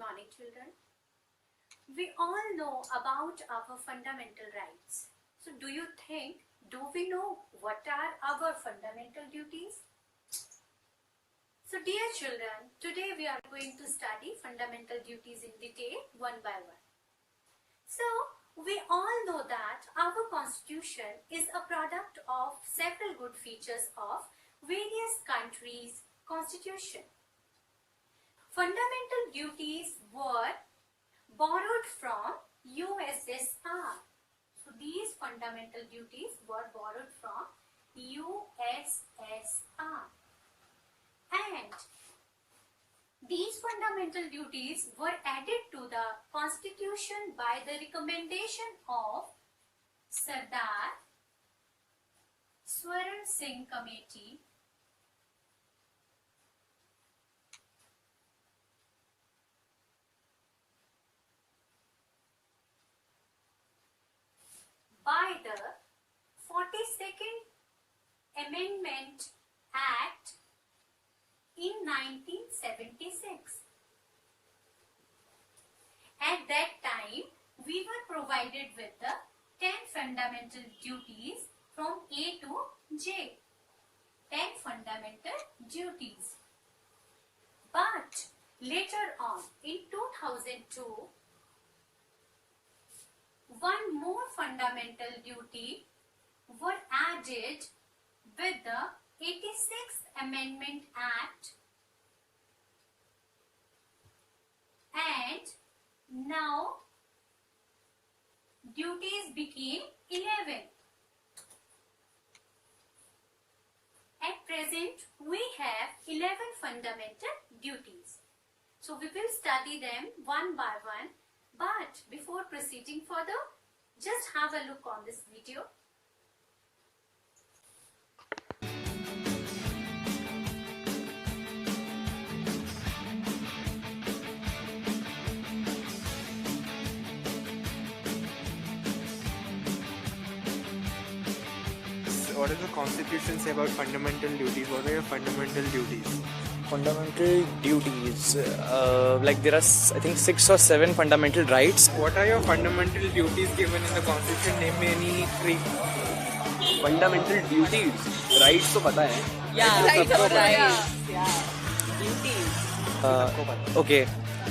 morning, children. We all know about our fundamental rights. So do we know what are our fundamental duties? So dear children, today we are going to study fundamental duties in detail one by one. So we all know that our constitution is a product of several good features of various countries' constitution. Fundamental duties were borrowed from USSR. So these fundamental duties were borrowed from USSR. And these fundamental duties were added to the constitution by the recommendation of Sardar Swaran Singh Committee by the 42nd Amendment Act in 1976. At that time, we were provided with the 10 fundamental duties from A to J. 10 fundamental duties. But later on, in 2002, one more fundamental duty were added with the 86th Amendment Act, and now duties became 11. At present, we have 11 fundamental duties. So we will study them one by one. But before proceeding further, just have a look on this video. What does the Constitution say about fundamental duties? What are your fundamental duties? Fundamental duties, like there are I think 6 or 7 fundamental rights. What are your fundamental duties given in the Constitution? Name me any 3. Fundamental duties, rights तो पता है. Yeah, rights are rights. Yeah, duties. Okay,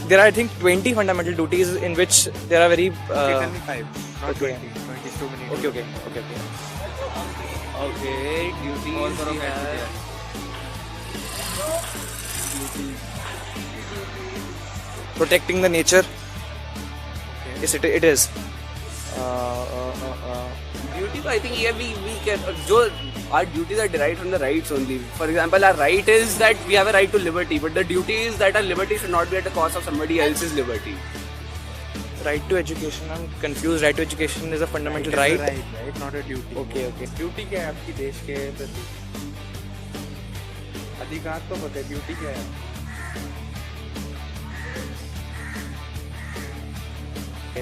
there are I think 20 fundamental duties in which there are very. Okay, tell me 5, not okay. 20. 20 is too many. Okay. Okay, duties. All sort of Protecting the nature. Okay. Yes, it is. Duty, I think here we can. Our duties are derived from the rights only. For example, our right is that we have a right to liberty, but the duty is that our liberty should not be at the cost of somebody else's liberty. Right to education. I'm confused. Right to education is a fundamental right. Right, not a duty. Okay. Duty क्या है आपकी देश के प्रति? अधिकार तो पता है, duty क्या है?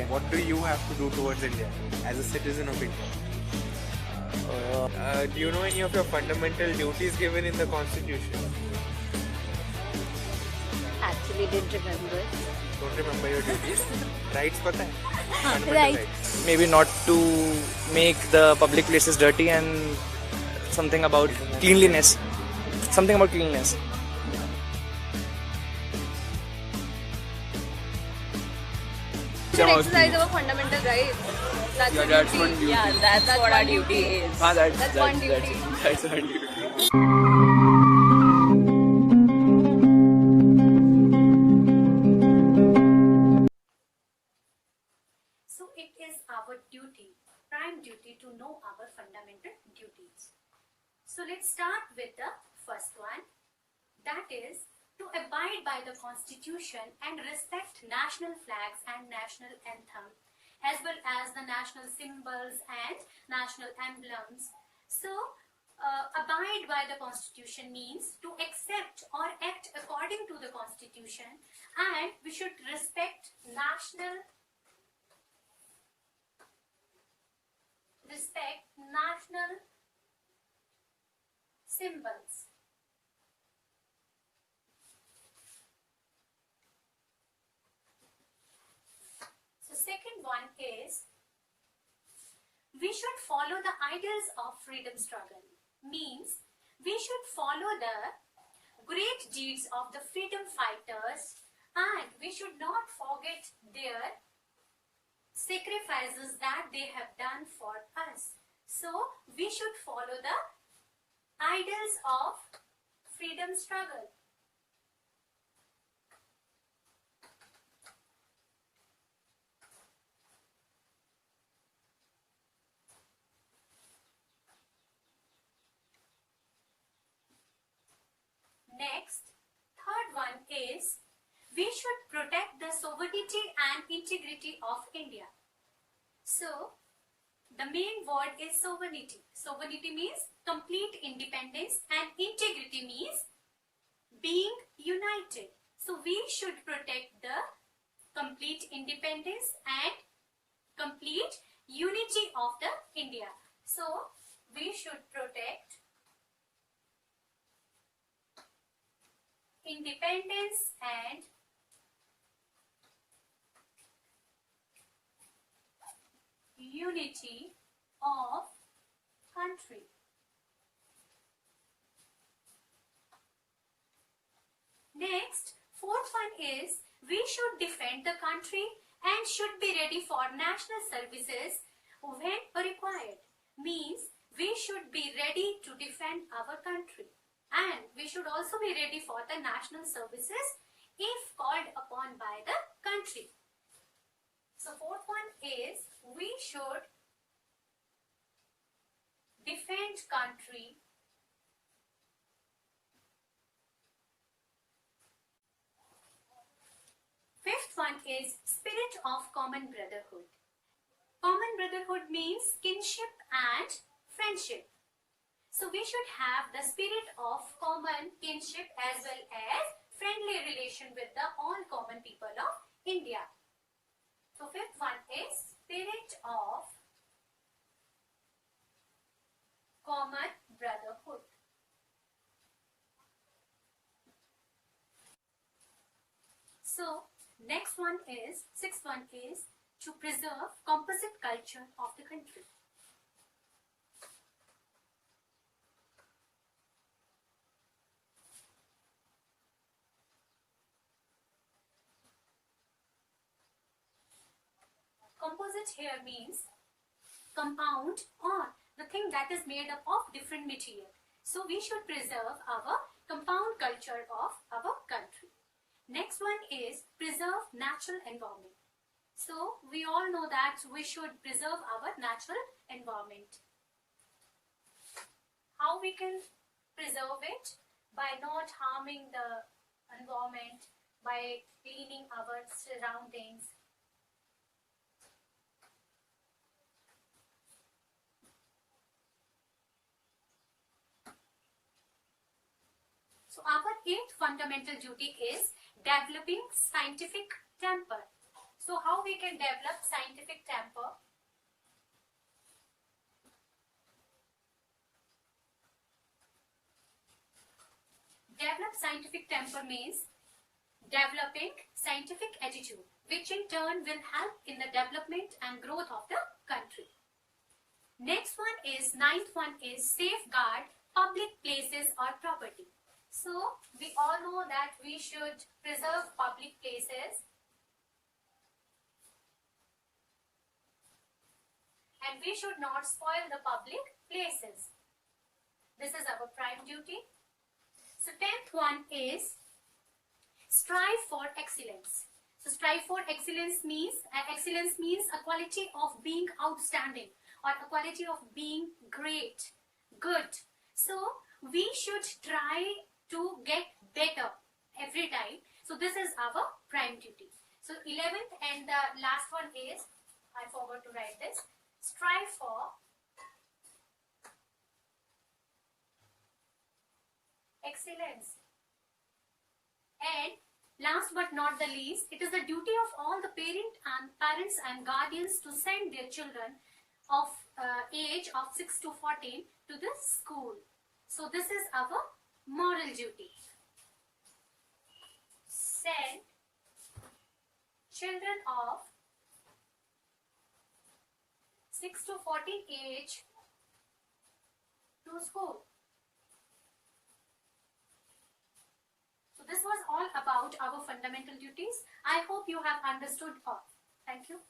What do you have to do towards India as a citizen of India? Do you know any of your fundamental duties given in the Constitution? Actually, didn't remember. Don't remember your duties? Rights पता है? Fundamental Rights. Maybe not to make the public places dirty and something about cleanliness. Something about cleanliness. Should exercise our fundamental rights. That's Yeah, a that's duty. one duty. Yeah, that's what our duty is. That's one duty. That's one duty. So it is our duty, prime duty, to know our fundamental duties. So let's start with the first one, that is to abide by the Constitution and respect national flags and national anthem, as well as the national symbols and national emblems. So abide by the Constitution means to accept or act according to the Constitution, and we should respect national symbols. one is we should follow the ideals of freedom struggle. Means we should follow the great deeds of the freedom fighters and we should not forget their sacrifices that they have done for us. So we should follow the ideals of freedom struggle. Next, third one is we should protect the sovereignty and integrity of India. So, the main word is sovereignty. Sovereignty means complete independence and integrity means being united. So, we should protect the complete independence and complete unity of the India. So, we should protect independence and unity of country. Next, fourth one is we should defend the country and should be ready for national services when required. Means we should be ready to defend our country. And we should also be ready for the national services if called upon by the country. So fourth one is we should defend country Fifth one is spirit of common brotherhood. Common brotherhood means kinship and friendship. So we should have the spirit of common kinship as well as friendly relation with the all common people of India. So fifth one is spirit of common brotherhood. So next one is, sixth one is to preserve composite culture of the country. Composite here means compound or the thing that is made up of different material. So we should preserve our compound culture of our country. Next one is preserve natural environment. So we all know that we should preserve our natural environment. How we can preserve it? By not harming the environment, by cleaning our surroundings. So our eighth fundamental duty is developing scientific temper. So how we can develop scientific temper? Develop scientific temper means developing scientific attitude, which in turn will help in the development and growth of the country. Next one is, ninth one is safeguard public places or property. So we all know that we should preserve public places and we should not spoil the public places. This is our prime duty. So 10th one is strive for excellence. So strive for excellence means a quality of being outstanding or a quality of being great, good. So we should try to get better every time. So this is our prime duty. So 11th and the last one is, I forgot to write this, strive for excellence. And last but not the least, it is the duty of all the parents and guardians to send their children of age of 6 to 14 to the school. So this is our moral duty. Send children of 6 to 14 age to school. So this was all about our fundamental duties. I hope you have understood all. Thank you.